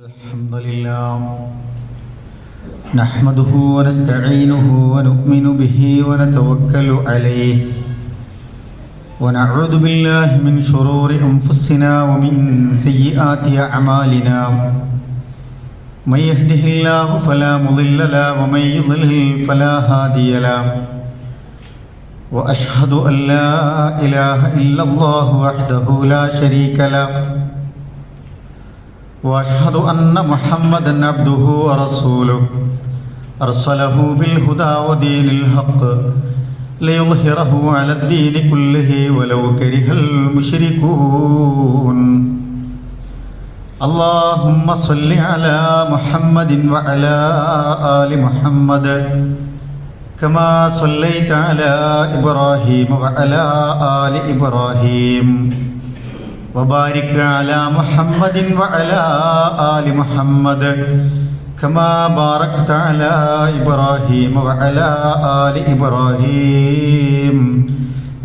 الحمد لله نحمده ونستعينه ونؤمن به ونتوكل عليه ونعوذ بالله من شرور أنفسنا ومن سيئات أعمالنا من يهده الله فلا مضل له ومن يضلل فلا هادي له وأشهد أن لا إله إلا الله وحده لا شريك له وأشهد أن محمدًا عبده ورسوله أرسله بالهدى ودين الحق ليظهره على الدين كله ولو كره المشركون اللهم صل على محمد وعلى آل محمد كما صليت على إبراهيم وعلى آل إبراهيم وبارك على محمد وعلى آل محمد كما باركت على إبراهيم وعلى آل إبراهيم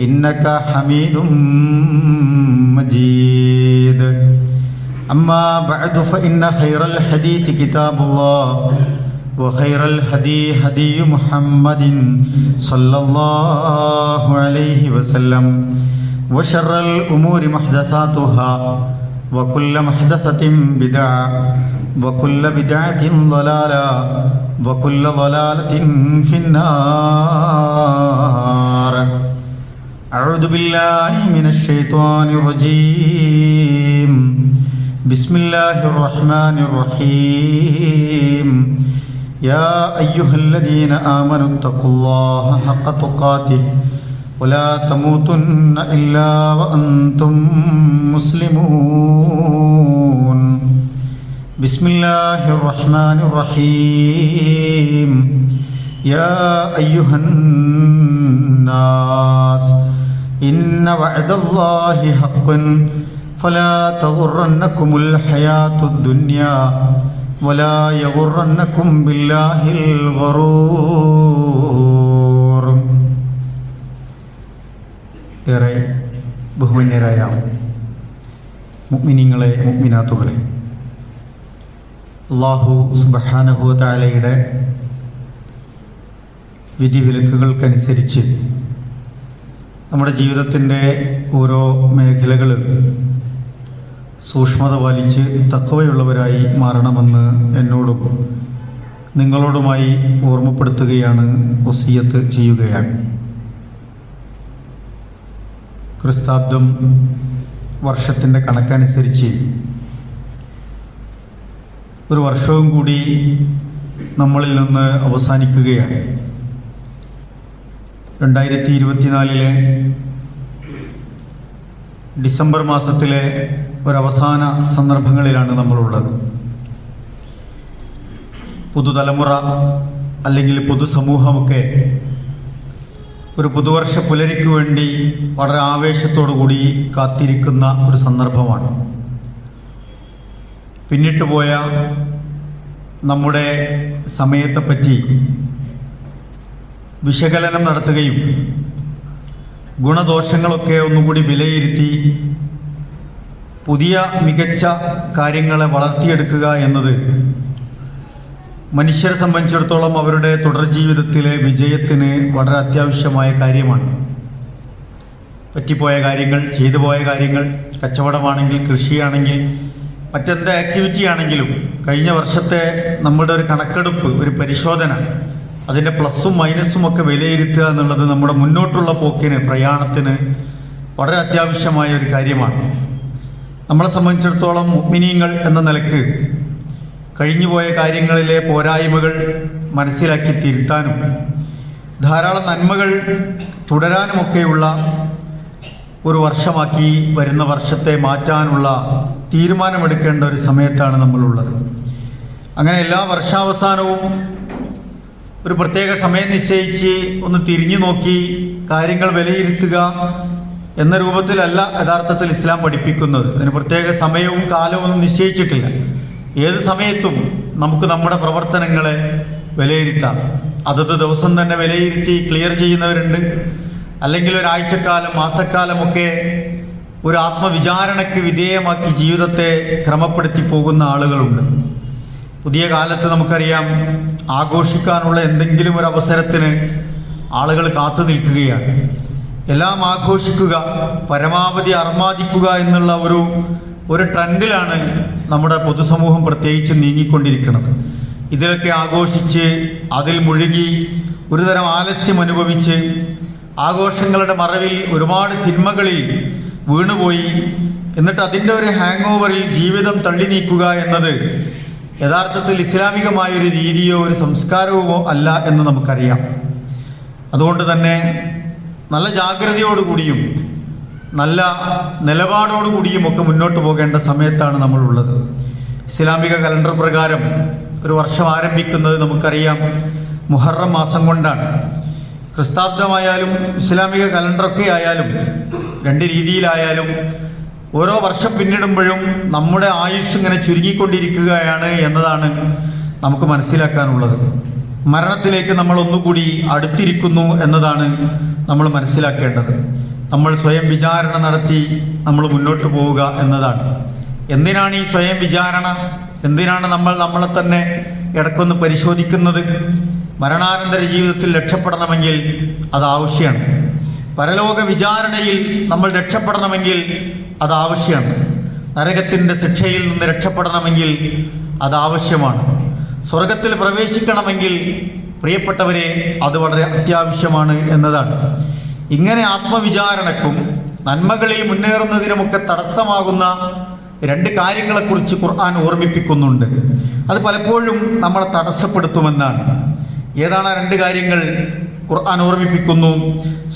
إنك حميد مجيد أما بعد فإن خير الحديث كتاب الله وخير الهدي هدي محمد صلى الله عليه وسلم وشر الأمور محدثاتها وكل محدثة بدعة وكل بدعة ضلالة وكل ضلالة في النار أعوذ بالله من الشيطان الرجيم بسم الله الرحمن الرحيم يا أيها الذين آمنوا اتقوا الله حق تقاته ولا تموتن إلا وأنتم مسلمون بسم الله الرحمن الرحيم يا أيها الناس إن وعد الله حق فلا تغرنكم الحياة الدنيا ولا يغرنكم بالله الغرور ഏറെ ബഹുമാന്യരായ മുഅ്മിനീങ്ങളെ മുഅ്മിനാത്തുകളെ, അല്ലാഹു സുബ്ഹാനഹു വ തആലയുടെ വിധിവിലക്കുകൾക്കനുസരിച്ച് നമ്മുടെ ജീവിതത്തിൻ്റെ ഓരോ മേഖലകൾ സൂക്ഷ്മത പാലിച്ച് തഖ്വയുള്ളവരായി മാറണമെന്ന് എന്നോടും നിങ്ങളോടുമായി ഓർമ്മപ്പെടുത്തുകയാണ്, വസിയ്യത്ത് ചെയ്യുകയാണ്. ക്രിസ്താബ്ദം വർഷത്തിൻ്റെ കണക്കനുസരിച്ച് ഒരു വർഷവും കൂടി നമ്മളിൽ നിന്ന് അവസാനിക്കുകയാണ്. 2024 ഡിസംബർ മാസത്തിലെ ഒരവസാന സന്ദർഭങ്ങളിലാണ് നമ്മളുള്ളത്. പുതുതലമുറ അല്ലെങ്കിൽ പൊതുസമൂഹമൊക്കെ ഒരു പുതുവർഷ പുലരിക്ക് വേണ്ടി വളരെ ആവേശത്തോടു കൂടി കാത്തിരിക്കുന്ന ഒരു സന്ദർഭമാണ്. പിന്നിട്ട് പോയ നമ്മുടെ സമയത്തെപ്പറ്റി വിശകലനം നടത്തുകയും ഗുണദോഷങ്ങളൊക്കെ ഒന്നുകൂടി വിലയിരുത്തി പുതിയ മികച്ച കാര്യങ്ങളെ വളർത്തിയെടുക്കുക എന്നത് മനുഷ്യരെ സംബന്ധിച്ചിടത്തോളം അവരുടെ തുടർ ജീവിതത്തിലെ വിജയത്തിന് വളരെ അത്യാവശ്യമായ കാര്യമാണ്. പറ്റിപ്പോയ കാര്യങ്ങൾ, ചെയ്തു പോയ കാര്യങ്ങൾ, കച്ചവടമാണെങ്കിൽ, കൃഷിയാണെങ്കിൽ, മറ്റെന്ത് ആക്ടിവിറ്റി ആണെങ്കിലും കഴിഞ്ഞ വർഷത്തെ നമ്മുടെ ഒരു കണക്കെടുപ്പ്, ഒരു പരിശോധന, അതിൻ്റെ പ്ലസും മൈനസും ഒക്കെ വിലയിരുത്തുക എന്നുള്ളത് നമ്മുടെ മുന്നോട്ടുള്ള പോക്കിന്, പ്രയാണത്തിന് വളരെ അത്യാവശ്യമായ ഒരു കാര്യമാണ്. നമ്മളെ സംബന്ധിച്ചിടത്തോളം മുഅ്മിനീങ്ങൾ എന്ന നിലക്ക് കഴിഞ്ഞുപോയ കാര്യങ്ങളിലെ പോരായ്മകൾ മനസ്സിലാക്കി തിരുത്താനും ധാരാളം നന്മകൾ തുടരാനുമൊക്കെയുള്ള ഒരു വർഷമാക്കി വരുന്ന വർഷത്തെ മാറ്റാനുള്ള തീരുമാനമെടുക്കേണ്ട ഒരു സമയത്താണ് നമ്മളുള്ളത്. അങ്ങനെ എല്ലാ വർഷാവസാനവും ഒരു പ്രത്യേക സമയം നിശ്ചയിച്ച് ഒന്ന് തിരിഞ്ഞു നോക്കി കാര്യങ്ങൾ വിലയിരുത്തുക എന്ന രൂപത്തിലല്ല യഥാർത്ഥത്തിൽ ഇസ്ലാം പഠിപ്പിക്കുന്നത്. അതിന് പ്രത്യേക സമയവും കാലവും ഒന്നും നിശ്ചയിച്ചിട്ടില്ല. ഏത് സമയത്തും നമുക്ക് നമ്മുടെ പ്രവർത്തനങ്ങളെ വിലയിരുത്താം. അതത് ദിവസം തന്നെ വിലയിരുത്തി ക്ലിയർ ചെയ്യുന്നവരുണ്ട്. അല്ലെങ്കിൽ ഒരാഴ്ചക്കാലം, മാസക്കാലമൊക്കെ ഒരു ആത്മവിചാരണയ്ക്ക് വിധേയമാക്കി ജീവിതത്തെ ക്രമപ്പെടുത്തി പോകുന്ന ആളുകളുണ്ട്. പുതിയ കാലത്ത് നമുക്കറിയാം, ആഘോഷിക്കാനുള്ള എന്തെങ്കിലും ഒരു അവസരത്തിന് ആളുകൾ കാത്തു നിൽക്കുകയാണ്. എല്ലാം ആഘോഷിക്കുക, പരമാവധി അർമാദിക്കുക എന്നുള്ള ഒരു ട്രെൻഡിലാണ് നമ്മുടെ പൊതുസമൂഹം പ്രത്യേകിച്ച് നീങ്ങിക്കൊണ്ടിരിക്കുന്നത്. ഇതിലൊക്കെ ആഘോഷിച്ച് അതിൽ മുഴുകി ഒരുതരം ആലസ്യം അനുഭവിച്ച് ആഘോഷങ്ങളുടെ മറവിൽ ഒരുപാട് തിന്മകളിൽ വീണുപോയി എന്നിട്ട് അതിൻ്റെ ഒരു ഹാങ് ഓവറിൽ ജീവിതം തള്ളി നീക്കുക എന്നത് യഥാർത്ഥത്തിൽ ഇസ്ലാമികമായ ഒരു രീതിയോ ഒരു സംസ്കാരവുമോ അല്ല എന്ന് നമുക്കറിയാം. അതുകൊണ്ട് തന്നെ നല്ല ജാഗ്രതയോടുകൂടിയും നല്ല നിലപാടോടുകൂടിയും ഒക്കെ മുന്നോട്ട് പോകേണ്ട സമയത്താണ് നമ്മളുള്ളത്. ഇസ്ലാമിക കലണ്ടർ പ്രകാരം ഒരു വർഷം ആരംഭിക്കുന്നത് നമുക്കറിയാം മുഹറം മാസം കൊണ്ടാണ്. ക്രിസ്താബ്ദമായാലും ഇസ്ലാമിക കലണ്ടറൊക്കെ ആയാലും രണ്ട് രീതിയിലായാലും ഓരോ വർഷം പിന്നിടുമ്പോഴും നമ്മുടെ ആയുസ് ഇങ്ങനെ ചുരുങ്ങിക്കൊണ്ടിരിക്കുകയാണ് എന്നതാണ് നമുക്ക് മനസ്സിലാക്കാനുള്ളത്. മരണത്തിലേക്ക് നമ്മൾ ഒന്നുകൂടി അടുത്തിരിക്കുന്നു എന്നതാണ് നമ്മൾ മനസ്സിലാക്കേണ്ടത്. നമ്മൾ സ്വയം വിചാരണ നടത്തി നമ്മൾ മുന്നോട്ട് പോവുക എന്നതാണ്. എന്തിനാണ് ഈ സ്വയം വിചാരണ? എന്തിനാണ് നമ്മൾ നമ്മളെ തന്നെ ഇടക്കൊന്ന് പരിശോധിക്കുന്നത്? മരണാനന്തര ജീവിതത്തിൽ രക്ഷപ്പെടണമെങ്കിൽ അത് ആവശ്യമാണ്. പരലോക വിചാരണയിൽ നമ്മൾ രക്ഷപ്പെടണമെങ്കിൽ അത് ആവശ്യമാണ്. നരകത്തിന്റെ ശിക്ഷയിൽ നിന്ന് രക്ഷപ്പെടണമെങ്കിൽ അത് ആവശ്യമാണ്. സ്വർഗത്തിൽ പ്രവേശിക്കണമെങ്കിൽ പ്രിയപ്പെട്ടവരെ അത് വളരെ അത്യാവശ്യമാണ് എന്നതാണ്. ഇങ്ങനെ ആത്മവിചാരണക്കും നന്മകളിൽ മുന്നേറുന്നതിനുമൊക്കെ തടസ്സമാകുന്ന രണ്ട് കാര്യങ്ങളെക്കുറിച്ച് ഖുർആൻ ഓർമ്മിപ്പിക്കുന്നുണ്ട്. അത് പലപ്പോഴും നമ്മളെ തടസ്സപ്പെടുത്തുമെന്നാണ്. ഏതാണ് ആ രണ്ട് കാര്യങ്ങൾ? ഖുർആൻ ഓർമ്മിപ്പിക്കുന്നു.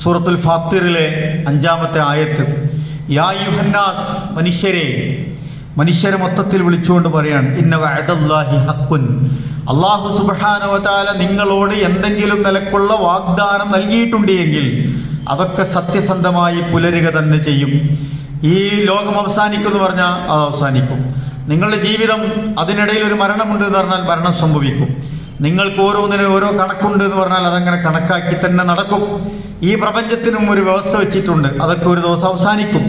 സൂറത്തുൽ ഫാത്തിറിലെ 5-ാമത്തെ ആയത്ത്, യാ യുഹന്നാസ്, മനുഷ്യരെ മൊത്തത്തിൽ വിളിച്ചുകൊണ്ട് പറയാണ്, ഇന്ന വഅദല്ലാഹി ഹഖ്കുൻ, അല്ലാഹു സുബ്ഹാനഹു വ തആല നിങ്ങളോട് എന്തെങ്കിലും നിലക്കുള്ള വാഗ്ദാനം നൽകിയിട്ടുണ്ട് എങ്കിൽ അതൊക്കെ സത്യസന്ധമായി പുലരുക തന്നെ ചെയ്യും. ഈ ലോകം അവസാനിക്കും എന്ന് പറഞ്ഞാൽ അത് അവസാനിക്കും. നിങ്ങളുടെ ജീവിതം അതിനിടയിൽ ഒരു മരണമുണ്ട് എന്ന് പറഞ്ഞാൽ മരണം സംഭവിക്കും. നിങ്ങൾക്ക് ഓരോന്നിനും ഓരോ കണക്കുണ്ട് എന്ന് പറഞ്ഞാൽ അതങ്ങനെ കണക്കാക്കി തന്നെ നടക്കും. ഈ പ്രപഞ്ചത്തിനും ഒരു വ്യവസ്ഥ വെച്ചിട്ടുണ്ട്, അതൊക്കെ ഒരു ദിവസം അവസാനിക്കും.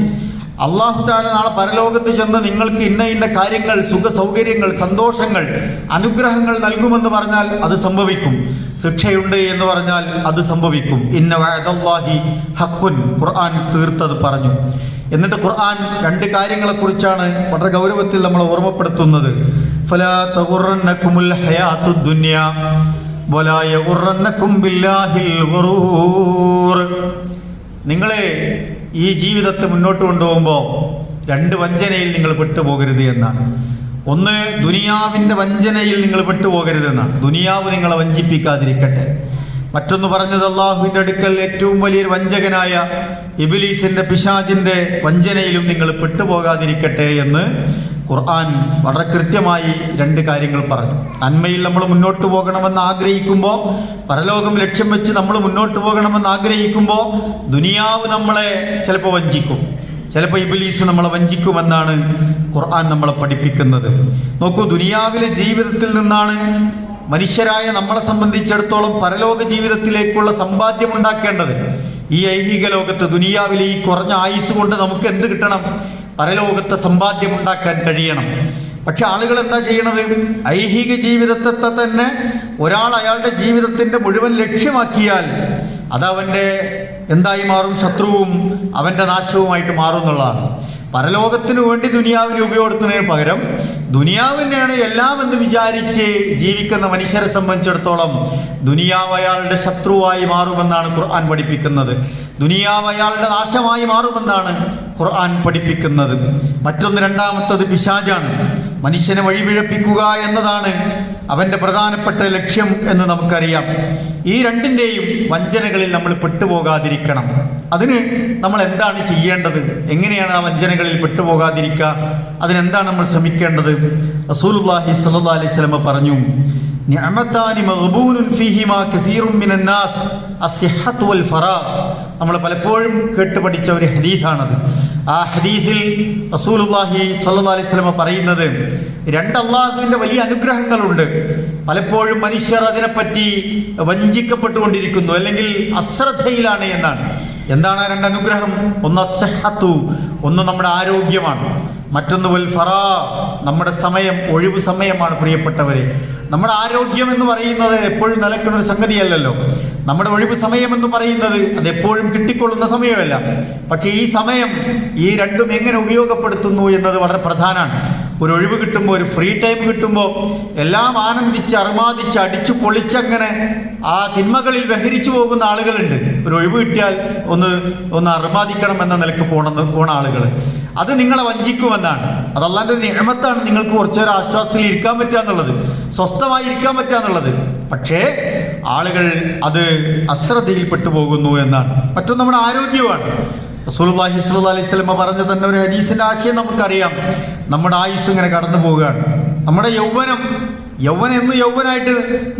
അല്ലാഹു തആല നാളെ പരലോകത്ത് ചെന്ന് നിങ്ങൾക്ക് ഇന്ന കാര്യങ്ങൾ, സുഖ സൗകര്യങ്ങൾ, സന്തോഷങ്ങൾ, അനുഗ്രഹങ്ങൾ നൽകുമെന്ന് പറഞ്ഞാൽ അത് സംഭവിക്കും. ശിക്ഷയുണ്ട് എന്ന് പറഞ്ഞാൽ അത് സംഭവിക്കും. ഇന്ന വഅദല്ലാഹി ഹഖ്കുൻ, ഖുർആൻ തീർത്തത് പറഞ്ഞു. എന്നിട്ട് ഖുർആൻ രണ്ട് കാര്യങ്ങളെക്കുറിച്ചാണ് വളരെ ഗൗരവത്തിൽ നമ്മൾ ഓർമ്മപ്പെടുത്തുന്നത്. ഫലാ തഗുറന്നകുമുൽ ഹയാത്തുദ് ദുനിയ വലാ യഗുറന്നകും ബില്ലാഹിൽ ഗുറൂർ. നിങ്ങളെ ഈ ജീവിതത്തെ മുന്നോട്ട് കൊണ്ടുപോകുമ്പോൾ രണ്ട് വഞ്ചനയിൽ നിങ്ങൾ പെട്ടുപോകരുത് എന്നാണ്. ഒന്ന്, ദുനിയാവിന്റെ വഞ്ചനയിൽ നിങ്ങൾ പെട്ടുപോകരുത് എന്നാണ്. ദുനിയാവ് നിങ്ങളെ വഞ്ചിപ്പിക്കാതിരിക്കട്ടെ. മറ്റൊന്ന് പറഞ്ഞത്, അള്ളാഹുവിന്റെ അടുക്കൽ ഏറ്റവും വലിയൊരു വഞ്ചകനായ ഇബ്ലീസിന്റെ, പിശാചിന്റെ വഞ്ചനയിലും നിങ്ങൾ പെട്ടുപോകാതിരിക്കട്ടെ എന്ന് ഖുർആൻ വളരെ കൃത്യമായി രണ്ട് കാര്യങ്ങൾ പറഞ്ഞു. നന്മയിൽ നമ്മൾ മുന്നോട്ട് പോകണമെന്ന് ആഗ്രഹിക്കുമ്പോൾ, പരലോകം ലക്ഷ്യം വെച്ച് നമ്മൾ മുന്നോട്ട് പോകണമെന്ന് ആഗ്രഹിക്കുമ്പോൾ ദുനിയാവ് നമ്മളെ ചിലപ്പോൾ വഞ്ചിക്കും, ചിലപ്പോൾ ഇബ്ലീസ് നമ്മളെ വഞ്ചിക്കുമെന്നാണ് ഖുർആൻ നമ്മളെ പഠിപ്പിക്കുന്നത്. നോക്കൂ, ദുനിയാവിലെ ജീവിതത്തിൽ നിന്നാണ് മനുഷ്യരായ നമ്മളെ സംബന്ധിച്ചിടത്തോളം പരലോക ജീവിതത്തിലേക്കുള്ള സമ്പാദ്യം ഉണ്ടാക്കേണ്ടത്. ഈ ഐഹിക ലോകത്ത്, ദുനിയാവിലെ ഈ കുറഞ്ഞ ആയുസ് കൊണ്ട് നമുക്ക് എന്ത് കിട്ടണം? പരലോകത്തെ സമ്പാദ്യം ഉണ്ടാക്കാൻ കഴിയണം. പക്ഷെ ആളുകൾ എന്താ ചെയ്യണത്? ഐഹിക ജീവിതത്തെ തന്നെ ഒരാൾ അയാളുടെ ജീവിതത്തിന്റെ മുഴുവൻ ലക്ഷ്യമാക്കിയാൽ അതവന്റെ എന്തായി മാറും? ശത്രുവും അവന്റെ നാശവുമായിട്ട് മാറും എന്നുള്ളതാണ്. പരലോകത്തിനു വേണ്ടി ദുനിയാവിനെ ഉപയോഗപ്പെടുത്തുന്നതിന് പകരം ദുനിയാവിനെയാണ് എല്ലാം എന്ന് വിചാരിച്ച് ജീവിക്കുന്ന മനുഷ്യരെ സംബന്ധിച്ചിടത്തോളം ദുനിയാവ് അയാളുടെ ശത്രുവായി മാറുമെന്നാണ് ഖുർആൻ പഠിപ്പിക്കുന്നത്. ദുനിയാവ് അയാളുടെ നാശമായി മാറുമെന്നാണ് ഖുർആൻ പഠിപ്പിക്കുന്നത്. മറ്റൊന്ന്, രണ്ടാമത്തത് പിശാചാണ്. മനുഷ്യനെ വഴിപിഴപ്പിക്കുക എന്നതാണ് അവന്റെ പ്രധാനപ്പെട്ട ലക്ഷ്യം എന്ന് നമുക്കറിയാം. ഈ രണ്ടിന്റെയും വഞ്ചനകളിൽ നമ്മൾ പെട്ടുപോകാതിരിക്കണം. അതിന് നമ്മൾ എന്താണ് ചെയ്യേണ്ടത്? എങ്ങനെയാണ് ആ വഞ്ചനകളിൽ പെട്ടുപോകാതിരിക്കുക? അതിനെന്താണ് നമ്മൾ ശ്രമിക്കേണ്ടത്? റസൂലുള്ളാഹി സ്വല്ലല്ലാഹു അലൈഹി വസല്ലം പറഞ്ഞു, നിഅമതാനി മഗ്ബൂനുൻ ഫീഹിമാ കസീറുൻ മിനൻ നാസ് അസ്സിഹ്ഹത്തു വൽ ഫറാഗ്. നമ്മൾ പലപ്പോഴും കേട്ട് പഠിച്ച ഒരു ഹദീസാണത്. ആ ഹദീസിൽ റസൂലുള്ളാഹി സ്വല്ലല്ലാഹു അലൈഹി വസല്ലം പറയുന്നത്, രണ്ട് അല്ലാഹുവിന്റെ വലിയ അനുഗ്രഹങ്ങളുണ്ട്. പലപ്പോഴും മനുഷ്യർ അതിനെപ്പറ്റി വഞ്ചിക്കപ്പെട്ടുകൊണ്ടിരിക്കുന്നു, അല്ലെങ്കിൽ അശ്രദ്ധയിലാണ് എന്നാണ്. എന്താണ് ആ രണ്ട് അനുഗ്രഹം? ഒന്ന് അസ്സഹത്തു, ഒന്ന് നമ്മുടെ ആരോഗ്യമാണ്. മറ്റൊന്ന് വൽ ഫറാ, നമ്മുടെ സമയം, ഒഴിവ് സമയമാണ്. പ്രിയപ്പെട്ടവരെ, നമ്മുടെ ആരോഗ്യം എന്ന് പറയുന്നത് എപ്പോഴും നിലയ്ക്കുന്ന ഒരു സംഗതിയല്ലല്ലോ. നമ്മുടെ ഒഴിവ് സമയം എന്ന് പറയുന്നത് അത് എപ്പോഴും കിട്ടിക്കൊള്ളുന്ന സമയമല്ല. പക്ഷെ ഈ സമയം, ഈ രണ്ടും എങ്ങനെ ഉപയോഗപ്പെടുത്തുന്നു എന്നത് വളരെ പ്രധാനമാണ്. ഒരു ഒഴിവ് കിട്ടുമ്പോൾ, ഒരു ഫ്രീ ടൈം കിട്ടുമ്പോൾ എല്ലാം ആനന്ദിച്ച് അർമാദിച്ച് അടിച്ചു പൊളിച്ചങ്ങനെ ആ തിന്മകളിൽ വഹരിച്ചു പോകുന്ന ആളുകളുണ്ട്. ഒരു ഒഴിവ് കിട്ടിയാൽ ഒന്ന് അർമാദിക്കണം എന്ന നിലക്ക് പോണ ആളുകൾ. അത് നിങ്ങളെ വഞ്ചിക്കുമെന്നാണ്. അത് അല്ലാന്റെ ഒരു നിഅമത്താണ്. നിങ്ങൾക്ക് കുറച്ചേരം ആശ്വാസത്തിൽ ഇരിക്കാൻ പറ്റുക എന്നുള്ളത്, സ്വസ്ഥമായി ഇരിക്കാൻ പറ്റുക എന്നുള്ളത്. പക്ഷേ ആളുകൾ അത് അശ്രദ്ധയിൽ പെട്ടുപോകുന്നു എന്നാണ്. മറ്റൊന്ന് നമ്മുടെ ആരോഗ്യമാണ്. റസൂലുള്ളാഹി സ്വല്ലല്ലാഹി അലൈഹി വസല്ലം പറഞ്ഞ തന്നെ ഒരു ഹദീസിന്റെ ആശയം നമുക്കറിയാം. നമ്മുടെ ആയുസ് ഇങ്ങനെ കടന്നു പോവുകയാണ്. നമ്മുടെ യൗവനം എന്ന് യൗവനായിട്ട്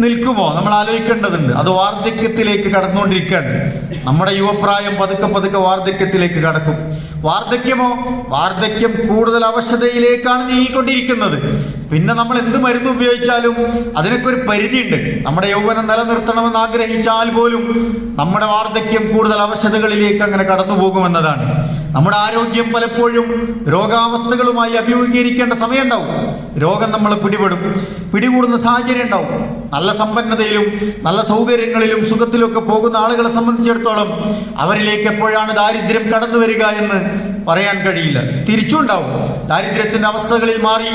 നിൽക്കുമോ നമ്മൾ ആലോചിക്കേണ്ടതുണ്ട്. അത് വാർദ്ധക്യത്തിലേക്ക് കടന്നുകൊണ്ടിരിക്കുകയാണ്. നമ്മുടെ യുവപ്രായം പതുക്കെ പതുക്കെ വാർദ്ധക്യത്തിലേക്ക് കടക്കും. വാർദ്ധക്യം കൂടുതൽ അവശതയിലേക്കാണ് നീങ്ങിക്കൊണ്ടിരിക്കുന്നത്. പിന്നെ നമ്മൾ എന്ത് മരുന്ന് ഉപയോഗിച്ചാലും അതിനൊക്കെ ഒരു പരിധിയുണ്ട്. നമ്മുടെ യൗവനം നിലനിർത്തണമെന്ന് ആഗ്രഹിച്ചാൽ പോലും നമ്മുടെ വാർദ്ധക്യം കൂടുതൽ അവശതകളിലേക്ക് അങ്ങനെ കടന്നു പോകുമെന്നതാണ്. നമ്മുടെ ആരോഗ്യം പലപ്പോഴും രോഗാവസ്ഥകളുമായി അഭിമുഖീകരിക്കേണ്ട സമയം ഉണ്ടാവും. രോഗം നമ്മളെ പിടികൂടുന്ന സാഹചര്യം ഉണ്ടാവും. നല്ല സമ്പന്നതയിലും നല്ല സൗകര്യങ്ങളിലും സുഖത്തിലും ഒക്കെ പോകുന്ന ആളുകളെ സംബന്ധിച്ചിടത്തോളം അവരിലേക്ക് എപ്പോഴാണ് ദാരിദ്ര്യം കടന്നു വരിക എന്ന് പറയാൻ കഴിയില്ല. തിരിച്ചുണ്ടാവും. ദാരിദ്ര്യത്തിന്റെ അവസ്ഥകളിൽ മാറി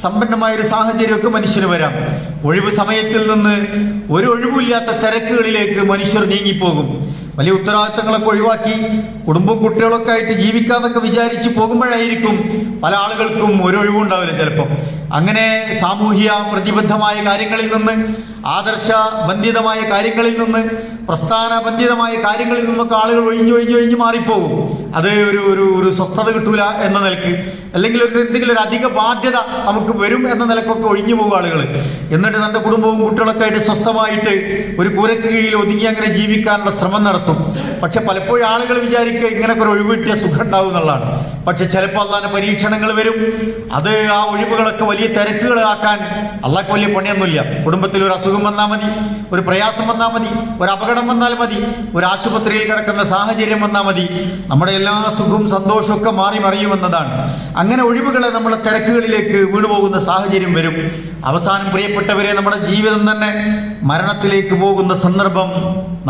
സമ്പന്നമായ ഒരു സാഹചര്യമൊക്കെ മനുഷ്യന് വരാം. ഒഴിവ് സമയത്തിൽ നിന്ന് ഒരു ഒഴിവില്ലാത്ത തിരക്കുകളിലേക്ക് മനുഷ്യർ നീങ്ങിപ്പോകും. വലിയ ഉത്തരവാദിത്തങ്ങളൊക്കെ ഒഴിവാക്കി കുടുംബവും കുട്ടികളൊക്കെ ആയിട്ട് ജീവിക്കാന്നൊക്കെ വിചാരിച്ച് പോകുമ്പോഴായിരിക്കും പല ആളുകൾക്കും ഒരു ഒഴിവുണ്ടാവില്ല ചിലപ്പോൾ. അങ്ങനെ സാമൂഹ്യ പ്രതിബദ്ധമായ കാര്യങ്ങളിൽ നിന്ന്, ആദർശബന്ധിതമായ കാര്യങ്ങളിൽ നിന്ന്, പ്രസ്ഥാനബന്ധിതമായ കാര്യങ്ങളിൽ നിന്നൊക്കെ ആളുകൾ ഒഴിഞ്ഞു മാറിപ്പോകും. അത് ഒരു സ്വസ്ഥത കിട്ടൂല എന്ന നിലക്ക്, അല്ലെങ്കിൽ എന്തെങ്കിലും ഒരു അധിക ബാധ്യത നമുക്ക് വരും എന്ന നിലക്കൊക്കെ ഒഴിഞ്ഞു പോകും ആളുകൾ. എന്നിട്ട് തന്റെ കുടുംബവും കുട്ടികളൊക്കെ ആയിട്ട് സ്വസ്ഥമായിട്ട് ഒരു കൂരക്ക് കീഴിൽ ഒതുങ്ങി അങ്ങനെ ജീവിക്കാനുള്ള ശ്രമം നടത്തും. പക്ഷെ പലപ്പോഴും ആളുകൾ വിചാരിക്കുക ഇങ്ങനൊക്കെ ഒരു ഒഴിവ് കിട്ടിയ സുഖം ഉണ്ടാവും എന്നുള്ളതാണ്. പക്ഷെ ചിലപ്പോൾ അള്ളാന്റെ പരീക്ഷണങ്ങൾ വരും. അത് ആ ഒഴിവുകളൊക്കെ വലിയ തിരക്കുകളാക്കാൻ അള്ളാഹ്ക്ക് വലിയ പണിയൊന്നുമില്ല. കുടുംബത്തിൽ ഒരു അസുഖം വന്നാൽ മതി, ഒരു പ്രയാസം വന്നാൽ മതി, ഒരു അപകടം വന്നാൽ മതി, ഒരു ആശുപത്രിയിൽ കിടക്കുന്ന സാഹചര്യം വന്നാൽ മതി, നമ്മുടെ എല്ലാ സുഖവും സന്തോഷവും ഒക്കെ മാറി മറിയുമെന്നതാണ്. അങ്ങനെ ഒഴിവുകളെ നമ്മളെ തിരക്കുകളിലേക്ക് വീണുപോകുന്ന സാഹചര്യം വരും. അവസാനം പ്രിയപ്പെട്ടവരെ, നമ്മുടെ ജീവിതം തന്നെ മരണത്തിലേക്ക് പോകുന്ന സന്ദർഭം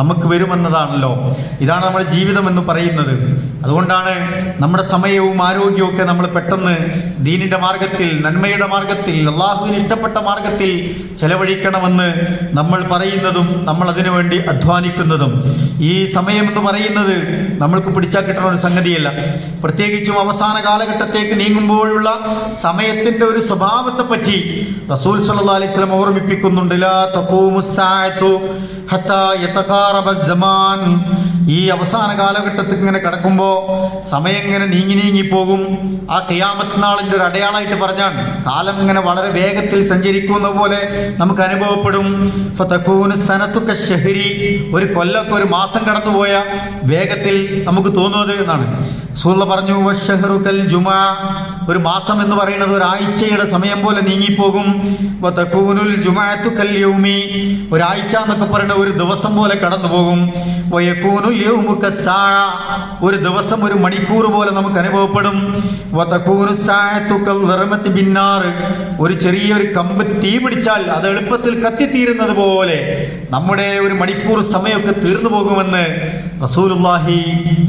നമുക്ക് വരുമെന്നതാണല്ലോ. ഇതാണ് നമ്മുടെ ജീവിതം എന്ന് പറയുന്നത്. അതുകൊണ്ടാണ് നമ്മുടെ സമയവും ആരോഗ്യവും ഒക്കെ നമ്മൾ പെട്ടെന്ന് ദീനിന്റെ മാർഗത്തിൽ, നന്മയുടെ മാർഗത്തിൽ, അള്ളാഹുവിന് ഇഷ്ടപ്പെട്ട മാർഗത്തിൽ ചെലവഴിക്കണമെന്ന് നമ്മൾ പറയുന്നതും നമ്മൾ അതിനു വേണ്ടി അധ്വാനിക്കുന്നതും. ഈ സമയം എന്ന് പറയുന്നത് നമ്മൾക്ക് പിടിച്ചാൽ കിട്ടുന്ന ഒരു സംഗതിയല്ല. പ്രത്യേകിച്ചും അവസാന കാലഘട്ടത്തേക്ക് നീങ്ങുമ്പോഴുള്ള സമയത്തിന്റെ ഒരു സ്വഭാവത്തെ പറ്റി റസൂൽ സല്ലല്ലാഹു അലൈഹി വസല്ലം ഓർമ്മിപ്പിക്കുന്നുണ്ട്. ലാ തഖൂമുസ്സാഅതു ഹത്താ യതഖാറബ അസ്സമാൻ. ഈ അവസാന കാലഘട്ടത്തിൽ ഇങ്ങനെ കിടക്കുമ്പോ സമയം ഇങ്ങനെ നീങ്ങി പോകും. ആ ഖിയാമത്ത് നാളിന്റെ ഒരു അടയാളമായിട്ട് പറഞ്ഞാണ് കാലം ഇങ്ങനെ വളരെ വേഗത്തിൽ സഞ്ചരിക്കുന്ന പോലെ നമുക്ക് അനുഭവപ്പെടും. ഫതകൂനു സനതു കശ്ശഹരി, ഒരു കൊല്ലൊക്കെ ഒരു മാസം കടന്നുപോയ വേഗത്തിൽ നമുക്ക് തോന്നുന്നത് എന്നാണ് റസൂൽ പറഞ്ഞു. വശഹറു കൽ ജുമാ, ഒരു മാസം എന്ന് പറയുന്നത് ഒരാഴ്ചയുടെ സമയം പോലെ നീങ്ങിപ്പോകും. വതകൂനുൽ ജുമാഅതു കൽ യൗമി, ഒരാഴ്ച എന്നൊക്കെ പറയുന്ന ഒരു ദിവസം പോലെ കടന്നു പോകും. വയകൂനുൽ യൗമു കസ്സാഅ, ഒരു ദിവസം ഒരു മണിക്കൂർ പോലെ നമുക്ക് അനുഭവപ്പെടും. വതകൂനു സാഅതു കൽ ദർമതി ബിന്നാർ, ഒരു ചെറിയൊരു കമ്പ് തീ പിടിച്ചാൽ അത് എളുപ്പത്തിൽ കത്തിത്തീരുന്നത് പോലെ നമ്മുടെ ഒരു മണിക്കൂർ സമയമൊക്കെ തീർന്നു പോകുമെന്ന് റസൂലുള്ളാഹി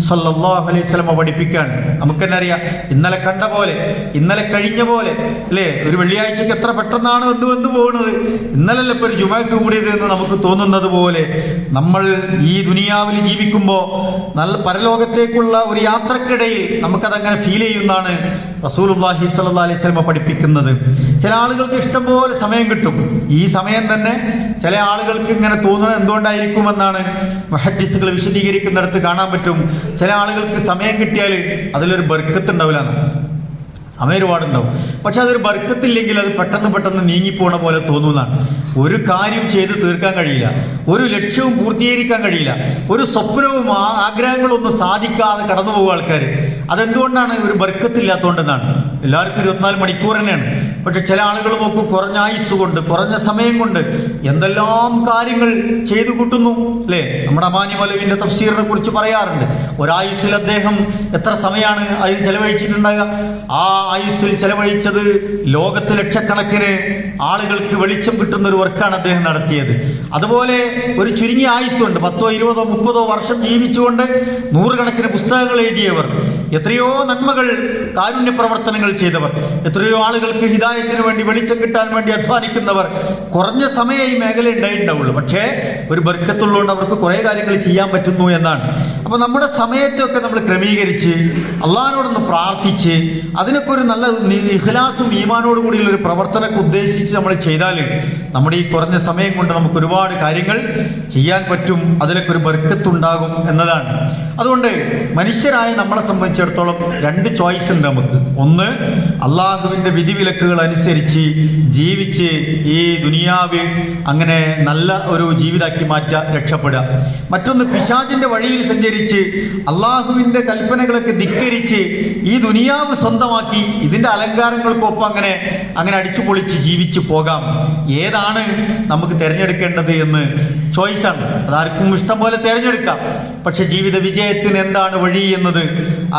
സ്വല്ലല്ലാഹു അലൈഹി വസല്ലം പഠിപ്പിക്കാൻ. നമുക്ക് തന്നെ അറിയാം, ഇന്നലെ കണ്ട പോലെ, ഇന്നലെ കഴിഞ്ഞ പോലെ അല്ലേ? ഒരു വെള്ളിയാഴ്ചക്ക് എത്ര പെട്ടെന്നാണ് വന്നു പോകുന്നത്. ഇന്നലല്ലേ ഇപ്പൊ ഒരു ജുമഅക്ക് കൂടിയത് എന്ന് നമുക്ക് തോന്നുന്നത് പോലെ നമ്മൾ ഈ ദുനിയാവിൽ ജീവിക്കുമ്പോൾ നല്ല പരലോകത്തേക്കുള്ള ഒരു യാത്രക്കിടയിൽ നമുക്കതങ്ങനെ ഫീൽ ചെയ്യുന്നതാണ് റസൂലുള്ളാഹി സ്വല്ലല്ലാഹു അലൈഹി വസല്ലം പഠിപ്പിക്കുന്നത്. ചില ആളുകൾക്ക് ഇഷ്ടംപോലെ സമയം കിട്ടും. ഈ സമയം തന്നെ ചില ആളുകൾക്ക് ഇങ്ങനെ തോന്നുന്നത് എന്തുകൊണ്ടായിരിക്കുമെന്നാണ് മുഹദ്ദിസുകൾ വിശദീകരിക്കുന്നിടത്ത് കാണാൻ പറ്റും. ചില ആളുകൾക്ക് സമയം കിട്ടിയാൽ അതിലൊരു ബർക്കത്ത് ഉണ്ടാവില്ല. സമയം ഒരുപാടുണ്ടാവും, പക്ഷെ അതൊരു ബർക്കത്തില്ലെങ്കിൽ അത് പെട്ടെന്ന് നീങ്ങിപ്പോണ പോലെ തോന്നുന്നതാണ്. ഒരു കാര്യം ചെയ്ത് തീർക്കാൻ കഴിയില്ല, ഒരു ലക്ഷ്യവും പൂർത്തീകരിക്കാൻ കഴിയില്ല, ഒരു സ്വപ്നവും ആഗ്രഹങ്ങളൊന്നും സാധിക്കാതെ കടന്നു പോകും ആൾക്കാർ. അതെന്തുകൊണ്ടാണ്? ഒരു ബർക്കത്തില്ലാത്തതുകൊണ്ടെന്നാണ്. എല്ലാവർക്കും 24 മണിക്കൂർ തന്നെയാണ്, പക്ഷെ ചില ആളുകൾ നോക്കൂ, കുറഞ്ഞ ആയുസ് കൊണ്ട്, കുറഞ്ഞ സമയം കൊണ്ട് എന്തെല്ലാം കാര്യങ്ങൾ ചെയ്തു കൂട്ടുന്നു അല്ലേ? നമ്മുടെ അമാനി മൗലവിന്റെ തഫ്സീറിനെ കുറിച്ച് പറയാറുണ്ട്, ഒരായുസ്സിൽ അദ്ദേഹം എത്ര സമയമാണ് അതിൽ ചെലവഴിച്ചിട്ടുണ്ടാകുക? ആ ആയുസ്സിൽ ചെലവഴിച്ചത് ലോകത്ത് ലക്ഷക്കണക്കിന് ആളുകൾക്ക് വെളിച്ചം കിട്ടുന്ന ഒരു വർക്കാണ് അദ്ദേഹം നടത്തിയത്. അതുപോലെ ഒരു ചുരുങ്ങിയ ആയുസ്സുണ്ട്, 10, 20, 30 വർഷം ജീവിച്ചുകൊണ്ട് നൂറുകണക്കിന് പുസ്തകങ്ങൾ എഴുതിയവർ, എത്രയോ നന്മകൾ, കാരുണ്യ പ്രവർത്തനങ്ങൾ ചെയ്തവർ, എത്രയോ ആളുകൾക്ക് ഹിദായത്തിന് വേണ്ടി, വെളിച്ചം കിട്ടാൻ വേണ്ടി അധ്വാനിക്കുന്നവർ. കുറഞ്ഞ സമയം ഈ മേഖല ഉണ്ടായിട്ടുണ്ടാവുള്ളൂ, പക്ഷേ ഒരു ബർക്കത്തുള്ളതുകൊണ്ട് അവർക്ക് കുറെ കാര്യങ്ങൾ ചെയ്യാൻ പറ്റുന്നു എന്നാണ്. അപ്പൊ നമ്മുടെ സമയത്തൊക്കെ നമ്മൾ ക്രമീകരിച്ച് അള്ളാഹിനോടൊന്ന് പ്രാർത്ഥിച്ച് അതിനൊക്കെ ഒരു നല്ല ഇഖ്ലാസും ഈമാനോട് കൂടിയുള്ള ഒരു പ്രവർത്തനമൊക്കെ ഉദ്ദേശിച്ച് നമ്മൾ ചെയ്താൽ നമ്മുടെ ഈ കുറഞ്ഞ സമയം കൊണ്ട് നമുക്ക് ഒരുപാട് കാര്യങ്ങൾ ചെയ്യാൻ പറ്റും, അതിലൊക്കെ ഒരു ബർക്കത്തുണ്ടാകും എന്നതാണ്. അതുകൊണ്ട് മനുഷ്യരായ നമ്മളെ സംബന്ധിച്ചിടത്തോളം 2 ചോയ്സ് ഉണ്ട് നമുക്ക്. ഒന്ന്, അള്ളാഹുവിന്റെ വിധിവിലക്കുകൾ അനുസരിച്ച് ജീവിച്ച് ഈ ദുനിയാവ് അങ്ങനെ നല്ല ഒരു ജീവിതാക്കി മാറ്റുക, രക്ഷപ്പെടുക. മറ്റൊന്ന്, പിശാചിന്റെ വഴിയിൽ സഞ്ചരിച്ച് അള്ളാഹുവിന്റെ കൽപ്പനകളൊക്കെ ധിക്കരിച്ച് ഈ ദുനിയാവ് സ്വന്തമാക്കി ഇതിന്റെ അലങ്കാരങ്ങൾക്കൊപ്പം അങ്ങനെ അടിച്ചു പൊളിച്ച് ജീവിച്ചു പോകാം. ഏതാണ് നമുക്ക് തിരഞ്ഞെടുക്കേണ്ടത് എന്ന് ചോയ്സാണ്. അതാർക്കും ഇഷ്ടം പോലെ തിരഞ്ഞെടുക്കാം. പക്ഷെ ജീവിത വിജയത്തിന് എന്താണ് വഴി എന്നത്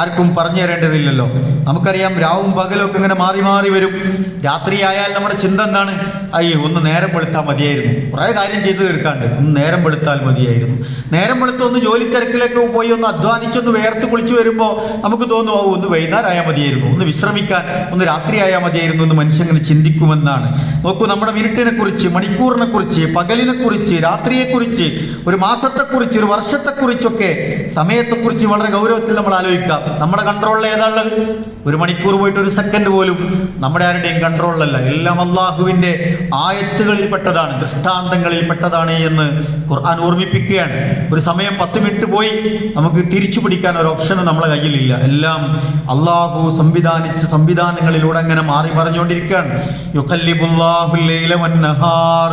ആർക്കും പറഞ്ഞു തരേണ്ടതില്ലല്ലോ. നമുക്കറിയാം, രാവും പകലും ഒക്കെ ഇങ്ങനെ മാറി മാറി വരും. രാത്രിയായാൽ നമ്മുടെ ചിന്ത എന്താണ്? ഒന്ന് നേരം വെളുത്താൽ മതിയായിരുന്നു, കുറെ കാര്യം ചെയ്തു തീർക്കാണ്ട്, ഒന്ന് നേരം വെളുത്താൽ മതിയായിരുന്നു. നേരം വെളുത്ത് ഒന്ന് ജോലി തിരക്കിലേക്ക് പോയി ഒന്ന് അധ്വാനിച്ചൊന്ന് വേർത്ത് കുളിച്ചു വരുമ്പോൾ നമുക്ക് തോന്നും, ഒന്ന് വൈകുന്നേരമായാൽ മതിയായിരുന്നു, ഒന്ന് വിശ്രമിക്കാൻ, ഒന്ന് രാത്രിയായാൽ മതിയായിരുന്നു എന്ന് മനുഷ്യങ്ങനെ ചിന്തിക്കുമെന്നാണ്. നോക്കൂ, നമ്മുടെ മിനിറ്റിനെ കുറിച്ച്, മണിക്കൂറിനെ കുറിച്ച്, പകലിനെ കുറിച്ച്, രാത്രിയെക്കുറിച്ച്, ഒരു മാസത്തെക്കുറിച്ച്, ഒരു വർഷത്തെക്കുറിച്ചൊക്കെ, സമയത്തെക്കുറിച്ച് വളരെ ഗൗരവത്തിൽ നമ്മൾ ആലോചിക്കാം. നമ്മുടെ കൺട്രോളിൽ ഏതാണുള്ളത്? ഒരു മണിക്കൂർ പോയിട്ട് ഒരു സെക്കൻഡ് പോലും നമ്മുടെ ആരുടെയും കൺട്രോളിലല്ല. എല്ലാം അള്ളാഹുവിന്റെ ആയത്തുകളിൽപ്പെട്ടതാണ്, ദൃഷ്ടാന്തങ്ങളിൽപ്പെട്ടതാണ് എന്ന് ഖുർആൻ ഓർമ്മിപ്പിക്കുകയാണ്. ഒരു സമയം 10 മിനിറ്റ് പോയി, നമുക്ക് തിരിച്ചു പിടിക്കാൻ ഒരു ഓപ്ഷൻ നമ്മുടെ കയ്യിലില്ല. എല്ലാം അള്ളാഹു സംവിധാനിച്ച സംവിധാനങ്ങളിലൂടെ അങ്ങനെ മാറി പറഞ്ഞുകൊണ്ടിരിക്കുകയാണ്. യുഖല്ലിബുല്ലാഹുൽ ലൈല വന്നഹാർ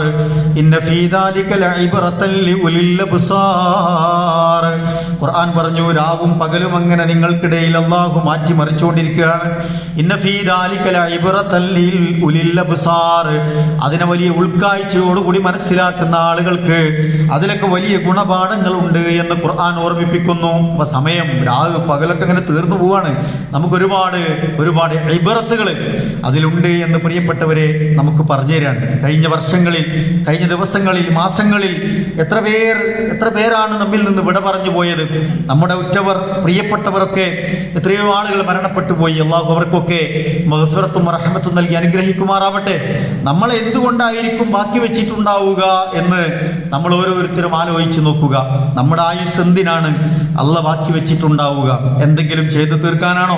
ഇന്ന ഫീ ദാലിക ലഇബ്റതൻ ലിഉലിൽ അബ്സാർ. ഖുർആൻ പറഞ്ഞു, രാവും പകലും അങ്ങനെ നിങ്ങൾക്കിടയിൽ അള്ളാഹു മാറ്റി മറിച്ചുകൊണ്ടിരിക്കുകയാണ്. ഇന്ന ഫീ ദാലിക ലഇബ്റതൻ ലിഉലിൽ അബ്സാർ. അതിനെ വലിയ ഉൾക്കാഴ്ചയോടുകൂടി മനസ്സിലാക്കുന്ന ആളുകൾക്ക് അതിലൊക്കെ വലിയ ഗുണപാഠങ്ങളുണ്ട് എന്ന് ഖുർആൻ ഓർമ്മിപ്പിക്കുന്നു. അപ്പൊ സമയം, രാവ് പകലൊക്കെ അങ്ങനെ തീർന്നു പോവാണ്. നമുക്ക് ഒരുപാട് ഇബറത്തുകൾ അതിലുണ്ട് എന്ന് പ്രിയപ്പെട്ടവരെ നമുക്ക് പറഞ്ഞു തരാൻ. കഴിഞ്ഞ വർഷങ്ങളിൽ, കഴിഞ്ഞ ദിവസങ്ങളിൽ, മാസങ്ങളിൽ എത്ര പേരാണ് നമ്മിൽ നിന്ന് വിട പറഞ്ഞു പോയത്. നമ്മുടെ ഉറ്റവർ, പ്രിയപ്പെട്ടവരൊക്കെ എത്രയോ ആളുകൾ മരണപ്പെട്ടു പോയി. അള്ളാഹു അവർക്കൊക്കെ മഗ്ഫിറത്തും റഹ്മത്തും നൽകി അനുഗ്രഹിക്കുമാറാവട്ടെ. നമ്മളെ എന്തുകൊണ്ടായിരിക്കും ബാക്കി വെച്ചിട്ടുണ്ടാവുക എന്ന് നമ്മൾ ഓരോരുത്തരും ആലോചിച്ച് നോക്കുക. നമ്മുടെ ആയുസ് എന്തിനാണ് അള്ളാഹ് ബാക്കി വെച്ചിട്ടുണ്ടാവുക? എന്തെങ്കിലും ചെയ്തു തീർക്കാനാണോ?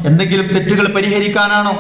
എന്തെങ്കിലും തെറ്റുകൾ പരിഹരിക്കാനാണോ?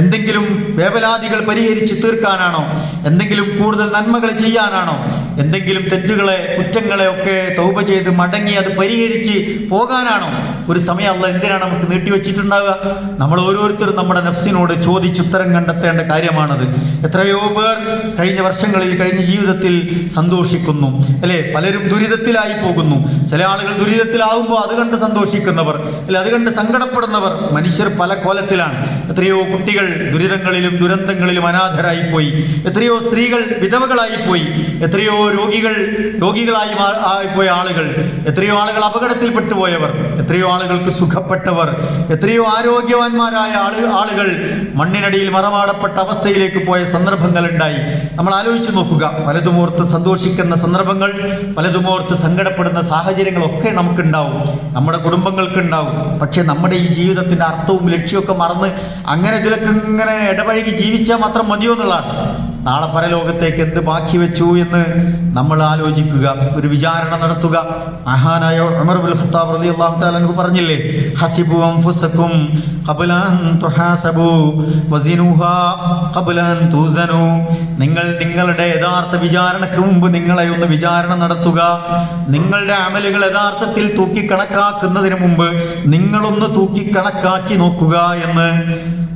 എന്തെങ്കിലും വേവലാതികൾ പരിഹരിച്ച് തീർക്കാനാണോ? എന്തെങ്കിലും കൂടുതൽ നന്മകൾ ചെയ്യാനാണോ? എന്തെങ്കിലും തെറ്റുകളെ, കുറ്റങ്ങളെ ഒക്കെ തൗബ ചെയ്ത് മടങ്ങി അത് പരിഹരിച്ച് പോകാനാണോ? ഒരു സമയം അള്ളാഹ് എന്തിനാണ് നമുക്ക് നീട്ടിവെച്ചിട്ടുണ്ടാവുക? നമ്മൾ ഓരോരുത്തരും നമ്മുടെ നഫ്സിനോട് ചോദിച്ചുത്തരം കണ്ടെത്തേണ്ട കാര്യമാണത്. എത്രയോ പേർ കഴിഞ്ഞ വർഷങ്ങളിൽ, കഴിഞ്ഞ ജീവിതത്തിൽ സന്തോഷിക്കുന്നു അല്ലെ? പലരും ദുരിതത്തിലായി പോകുന്നു. ചില ആളുകൾ ദുരിതത്തിലാവുമ്പോൾ അത് കണ്ട് സന്തോഷിക്കുന്നവർ, അല്ലെ, അത് കണ്ട് സങ്കടപ്പെടുന്നവർ. മനുഷ്യർ പല കോലത്തിലാണ്. എത്രയോ കുട്ടികൾ ദുരിതങ്ങളിലും ദുരന്തങ്ങളിലും അനാഥരായി പോയി. എത്രയോ സ്ത്രീകൾ വിധവകളായി പോയി. എത്രയോ രോഗികളായി പോയ ആളുകൾ, എത്രയോ ആളുകൾ അപകടത്തിൽപ്പെട്ടു പോയവർ, എത്രയോ ആളുകൾക്ക് സുഖപ്പെട്ടവർ, എത്രയോ ആരോഗ്യവാന്മാരായ ആളുകൾ മണ്ണിനടിയിൽ മറമാടപ്പെട്ട അവസ്ഥയിലേക്ക് പോയ സന്ദർഭങ്ങൾ ഉണ്ടായി. നമ്മൾ ആലോചിച്ച് നോക്കുക. പലതുമോർത്ത് സന്തോഷിക്കുന്ന സന്ദർഭങ്ങൾ, പലതുമോർത്ത് സങ്കടപ്പെടുന്ന സാഹചര്യങ്ങളൊക്കെ നമുക്കുണ്ടാവും, നമ്മുടെ കുടുംബങ്ങൾക്ക് ഉണ്ടാവും. പക്ഷെ നമ്മുടെ ഈ ജീവിതത്തിന്റെ അർത്ഥവും ലക്ഷ്യമൊക്കെ മറന്ന് അങ്ങനെ ഇതിലൊക്കെ ഇങ്ങനെ ഇടപഴകി ജീവിച്ചാൽ മാത്രം മതിയോ എന്നുള്ളതാണ്. നാളെ പരലോകത്തേക്ക് എന്ത് ബാക്കി വെച്ചു എന്ന് നമ്മൾ ആലോചിക്കുക, ഒരു വിചാരണ നടത്തുക. മഹാനായ ഉമർ ഇബ്നുൽ ഖത്താബ് റളിയല്ലാഹു തആല അൻഹു പറഞ്ഞില്ലേ, ഹസിബു അൻഫുസകും ഖബ്ല അൻ തുഹാസബു വസിനുഹാ ഖബ്ല അൻ തുസനു. നിങ്ങൾ നിങ്ങളുടെ യഥാർത്ഥ വിചാരണയ്ക്ക് മുമ്പ് നിങ്ങളെ ഒന്ന് വിചാരണ നടത്തുക. നിങ്ങളുടെ അമലുകൾ യഥാർത്ഥത്തിൽ തൂക്കി കണക്കാക്കുന്നതിന് മുമ്പ് നിങ്ങളൊന്ന് തൂക്കി കണക്കാക്കി നോക്കുക എന്ന്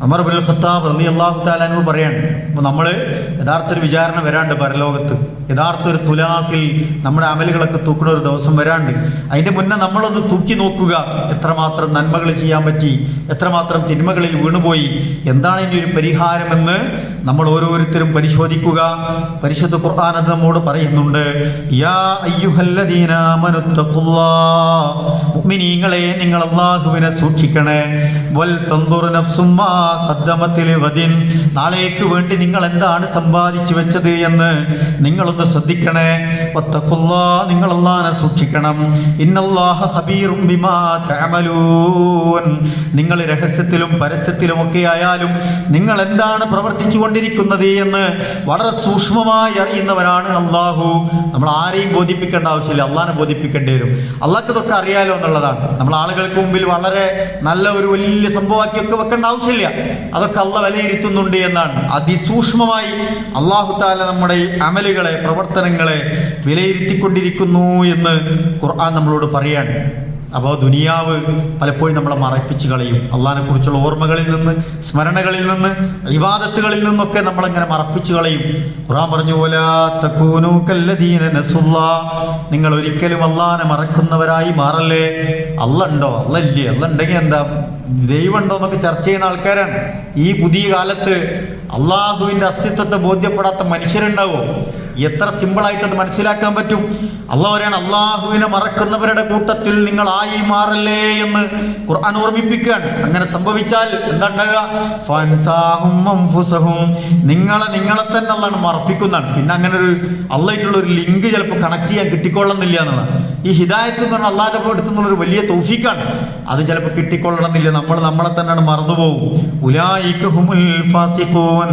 ഉമർ ഇബ്നുൽ ഖത്താബ് റളിയല്ലാഹു തആല അൻഹു പറയാണ്. അപ്പൊ നമ്മള് യഥാർത്ഥ ഒരു വിചാരണ വരാണ്ട് പരലോകത്ത്. യഥാർത്ഥ ഒരു തുലാസിൽ നമ്മുടെ അമലുകളൊക്കെ തൂക്കുന്ന ഒരു ദിവസം വരാണ്ട്. അതിന്റെ മുന്നേ നമ്മളൊന്ന് തൂക്കി നോക്കുക, എത്രമാത്രം നന്മകൾ ചെയ്യാൻ പറ്റി, എത്രമാത്രം തിന്മകളിൽ വീണുപോയി, എന്താണ് ഇനി ഒരു പരിഹാരമെന്ന് നമ്മൾ ഓരോരുത്തരും പരിശോധിക്കുക. പരിശുദ്ധ ഖുർആൻ അത് നമ്മോട് പറയുന്നുണ്ട്, യാ അയ്യുഹല്ലദീന ആമനുത്തഖുല്ലാഹ്, മുഅ്മിനീങ്ങളെ നിങ്ങൾ അല്ലാഹുവിനെ സൂക്ഷിക്കണേ. വൽ തൻദുർ നഫ്സും മാ ഖദ്ദമത് ലിഗദിൻ, നാളേക്ക് വേണ്ടി നിങ്ങൾ എന്താണ് സമ്പാദിച്ചു വെച്ചത് എന്ന് നിങ്ങളൊന്ന് ശ്രദ്ധിക്കണേ. വത്തഖുല്ലാഹ്, നിങ്ങൾ അല്ലാഹുവിനെ സൂക്ഷിക്കണം. ഇന്നല്ലാഹ ഖബീറും ബിമാ തഅമലൂൻ, നിങ്ങൾ രഹസ്യത്തിലും പരസ്യത്തിലും ഒക്കെ ആയാലും നിങ്ങൾ എന്താണ് പ്രവർത്തിച്ചു കൊണ്ടിരിക്കുന്നത് എന്ന് വളരെ സൂക്ഷ്മമായി അറിയുന്നവരാണ് അള്ളാഹു. നമ്മൾ ആരെയും ബോധിപ്പിക്കേണ്ട ആവശ്യമില്ല, അള്ളാഹിനെ ബോധിപ്പിക്കേണ്ടി വരും. അള്ളാഹ്ക്ക് ഇതൊക്കെ അറിയാലോ എന്നുള്ളതാണ്. നമ്മൾ ആളുകൾക്ക് മുമ്പിൽ വളരെ നല്ല ഒരു വലിയ സംഭവമാക്കിയൊക്കെ വെക്കേണ്ട ആവശ്യമില്ല. അതൊക്കെ അള്ളാഹ് വിലയിരുത്തുന്നുണ്ട് എന്നാണ്. അതിസൂക്ഷ്മമായി അള്ളാഹു തആല നമ്മുടെ അമലുകളെ, പ്രവർത്തനങ്ങളെ വിലയിരുത്തിക്കൊണ്ടിരിക്കുന്നു എന്ന് ഖുർആൻ നമ്മളോട് പറയാണ്. അപ്പോൾ ദുനിയാവ് പലപ്പോഴും നമ്മളെ മറപ്പിച്ച് കളയും. അള്ളാഹിനെ കുറിച്ചുള്ള ഓർമ്മകളിൽ നിന്ന്, സ്മരണകളിൽ നിന്ന്, ഇബാദത്തുകളിൽ നിന്നൊക്കെ നമ്മളെങ്ങനെ മറപ്പിച്ച് കളയും. ഖുർആൻ പറഞ്ഞു, വലാ തകൂനൂ കല്ലദീന നസുല്ലാഹ്, നിങ്ങൾ ഒരിക്കലും അള്ളാഹിനെ മറക്കുന്നവരായി മാറല്ലേ. അള്ളാഹ് ഉണ്ടോ, അള്ളാഹ് ഇല്ലേ, അള്ളാഹ് ഉണ്ടെങ്കിൽ എന്താ, ദൈവം ഉണ്ടോ എന്നൊക്കെ ചർച്ച ചെയ്യുന്ന ആൾക്കാരാണ്. ഈ പുതിയ കാലത്ത് അള്ളാഹുവിന്റെ അസ്തിത്വത്തെ ബോധ്യപ്പെടാത്ത മനുഷ്യരുണ്ടാവോ? എത്ര സിമ്പിളായിട്ട് അത് മനസ്സിലാക്കാൻ പറ്റും. അള്ളാഹു പറയാണ്, അള്ളാഹുവിനെ മറക്കുന്നവരുടെ കൂട്ടത്തിൽ നിങ്ങൾ ആയി മാറല്ലേ എന്ന് ഖുർആൻ ഓർമ്മിപ്പിക്കുകയാണ്. അങ്ങനെ സംഭവിച്ചാൽ എന്താ ഉണ്ടാകുക? ഫൻസാഹും അൻഫുസഹും, നിങ്ങളെ തന്നെ അള്ളാഹ് മറപ്പിക്കുന്നതാണ്. പിന്നെ അങ്ങനെ ഒരു അള്ളാഹുള്ള ഒരു ലിങ്ക് ചിലപ്പോൾ കണക്ട് ചെയ്യാൻ കിട്ടിക്കൊള്ളുന്നില്ല എന്നുള്ളതാണ്. ഈ ഹിദായത്ത് എന്ന് പറഞ്ഞാൽ അള്ളാഹിന്റെ അടുത്തുനിന്നുള്ള ഒരു വലിയ തൗഫീഖാണ്. അത് ചിലപ്പോൾ കിട്ടിക്കൊള്ളണമെന്നില്ല, നമ്മളെ തന്നെയാണ് മറന്നുപോകും. ഉലൈക ഹുമുൽ ഫാസിഖൂൻ,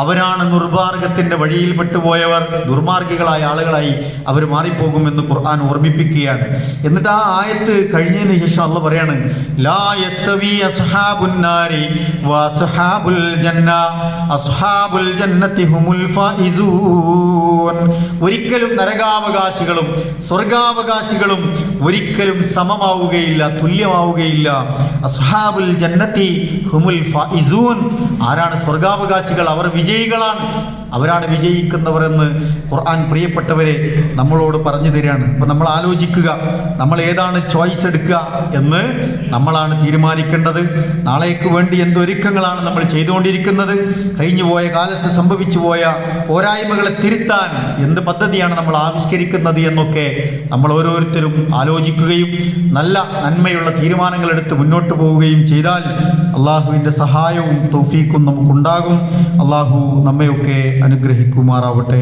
അവരാണ് നിർമാർഗത്തിന്റെ വഴിയിൽ പെട്ടുപോയവർ, ദുർമാർഗികളായ ആളുകളായി അവർ മാറിപ്പോകുമെന്ന് ഖുർആൻ ഓർമ്മിപ്പിക്കുകയാണ്. എന്നിട്ട് ആ ആയത്ത് കഴിഞ്ഞതിന് ശേഷം അള്ളാഹ് പറയാണ്, ലാ യസ്തവി അസ്ഹാബുൻ നാരി വഅസ്ഹാബുൽ ജന്ന, അസ്ഹാബുൽ ജന്നതി ഹുമുൽ ഫായിസൂൻ, ഒരിക്കലും നരകാവകാശികളും സ്വർഗാവകാശികളും ഒരിക്കലും സമമാവുകയില്ല, തുല്യമാവുകയില്ല. അസ്ഹാബുൽ ജന്നതി ഹുമുൽ ഫായിസൂൻ, ആരാണ് സ്വർഗാവകാശികൾ? അവർ വിജയികളാണ്, അവരാണ് വിജയിക്കുന്നവർ എന്ന് ഖുർആൻ പ്രിയപ്പെട്ടവരെ നമ്മളോട് പറഞ്ഞു തരികയാണ്. അപ്പൊ നമ്മൾ ആലോചിക്കുക, നമ്മൾ ഏതാണ് ചോയ്സ് എടുക്കുക എന്ന് നമ്മളാണ് തീരുമാനിക്കേണ്ടത്. നാളേക്ക് വേണ്ടി എന്തൊരുക്കങ്ങളാണ് നമ്മൾ ചെയ്തുകൊണ്ടിരിക്കുന്നത്? കഴിഞ്ഞുപോയ കാലത്ത് സംഭവിച്ചു പോയ പോരായ്മകളെ തിരുത്താൻ എന്ത് പദ്ധതിയാണ് നമ്മൾ ആവിഷ്കരിക്കുന്നത് എന്നൊക്കെ നമ്മൾ ഓരോരുത്തരും ആലോചിക്കുകയും നല്ല നന്മയുള്ള തീരുമാനങ്ങൾ എടുത്ത് മുന്നോട്ട് പോവുകയും ചെയ്താൽ അള്ളാഹുവിന്റെ സഹായവും തൗഫീഖും നമുക്കുണ്ടാകും. അള്ളാഹു നമ്മയൊക്കെ അനുഗ്രഹിക്കുമാറാവട്ടെ.